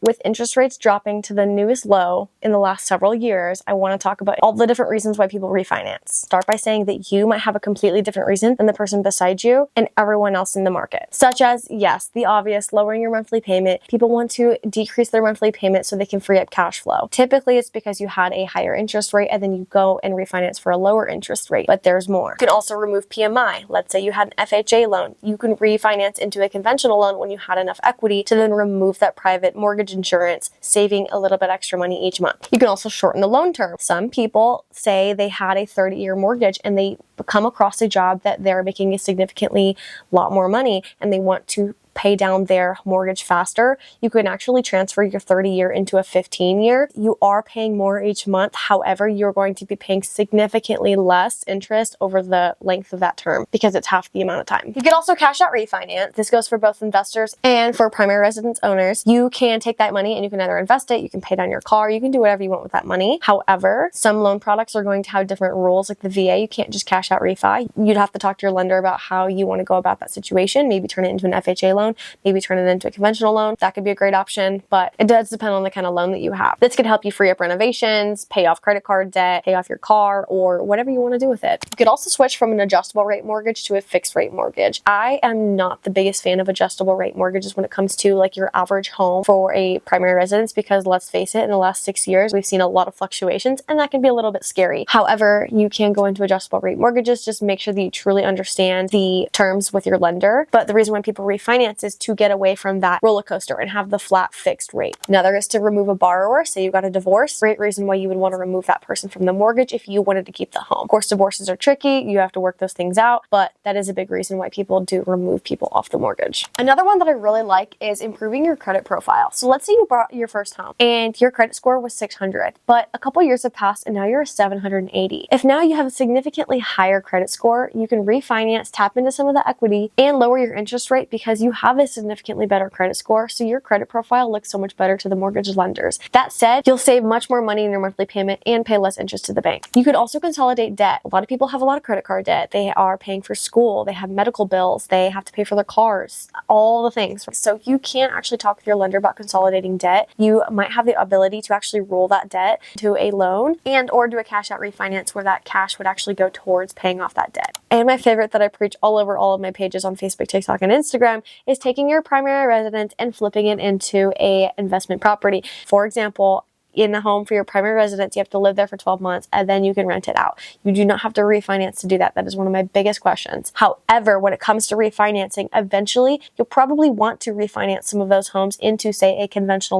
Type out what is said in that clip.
With interest rates dropping to the newest low in the last several years, I want to talk about all the different reasons why people refinance. Start by saying that you might have a completely different reason than the person beside you and everyone else in the market. Such as, yes, the obvious, lowering your monthly payment. People want to decrease their monthly payment so they can free up cash flow. Typically, it's because you had a higher interest rate and then you go and refinance for a lower interest rate, but there's more. You can also remove PMI. Let's say you had an FHA loan. You can refinance into a conventional loan when you had enough equity to then remove that private mortgage insurance, saving a little bit extra money each month. You can also shorten the loan term. Some people say they had a 30-year mortgage and they come across a job that they're making a significantly lot more money and they want to pay down their mortgage faster. You can actually transfer your 30-year into a 15-year. You are paying more each month. However, you're going to be paying significantly less interest over the length of that term because it's half the amount of time. You can also cash out refinance. This goes for both investors and for primary residence owners. You can take that money and you can either invest it, you can pay down your car, you can do whatever you want with that money. However, some loan products are going to have different rules, like the VA. You can't just cash out refi. You'd have to talk to your lender about how you want to go about that situation. Maybe turn it into an FHA loan, maybe turn it into a conventional loan. That could be a great option, but it does depend on the kind of loan that you have. This could help you free up renovations, pay off credit card debt, pay off your car, or whatever you want to do with it. You could also switch from an adjustable rate mortgage to a fixed rate mortgage. I am not the biggest fan of adjustable rate mortgages when it comes to like your average home for a primary residence, because let's face it, in the last 6 years, we've seen a lot of fluctuations and that can be a little bit scary. However, you can go into adjustable rate mortgages. Just make sure that you truly understand the terms with your lender. But the reason why people refinance is to get away from that roller coaster and have the flat fixed rate. Another is to remove a borrower. Say you got a divorce. Great reason why you would want to remove that person from the mortgage if you wanted to keep the home. Of course, divorces are tricky. You have to work those things out, but that is a big reason why people do remove people off the mortgage. Another one that I really like is improving your credit profile. So let's say you bought your first home and your credit score was 600, but a couple years have passed and now you're a 780. If now you have a significantly higher credit score, you can refinance, tap into some of the equity, and lower your interest rate because you have a significantly better credit score, so your credit profile looks so much better to the mortgage lenders. That said, you'll save much more money in your monthly payment and pay less interest to the bank. You could also consolidate debt. A lot of people have a lot of credit card debt. They are paying for school, they have medical bills, they have to pay for their cars, all the things. So you can actually talk with your lender about consolidating debt. You might have the ability to actually roll that debt to a loan and or do a cash out refinance where that cash would actually go towards paying off that debt. And my favorite that I preach all over all of my pages on Facebook, TikTok, and Instagram is taking your primary residence and flipping it into a investment property. For example, in a home for your primary residence, you have to live there for 12 months and then you can rent it out. You do not have to refinance to do that. That is one of my biggest questions. However, when it comes to refinancing, eventually you'll probably want to refinance some of those homes into, say, a conventional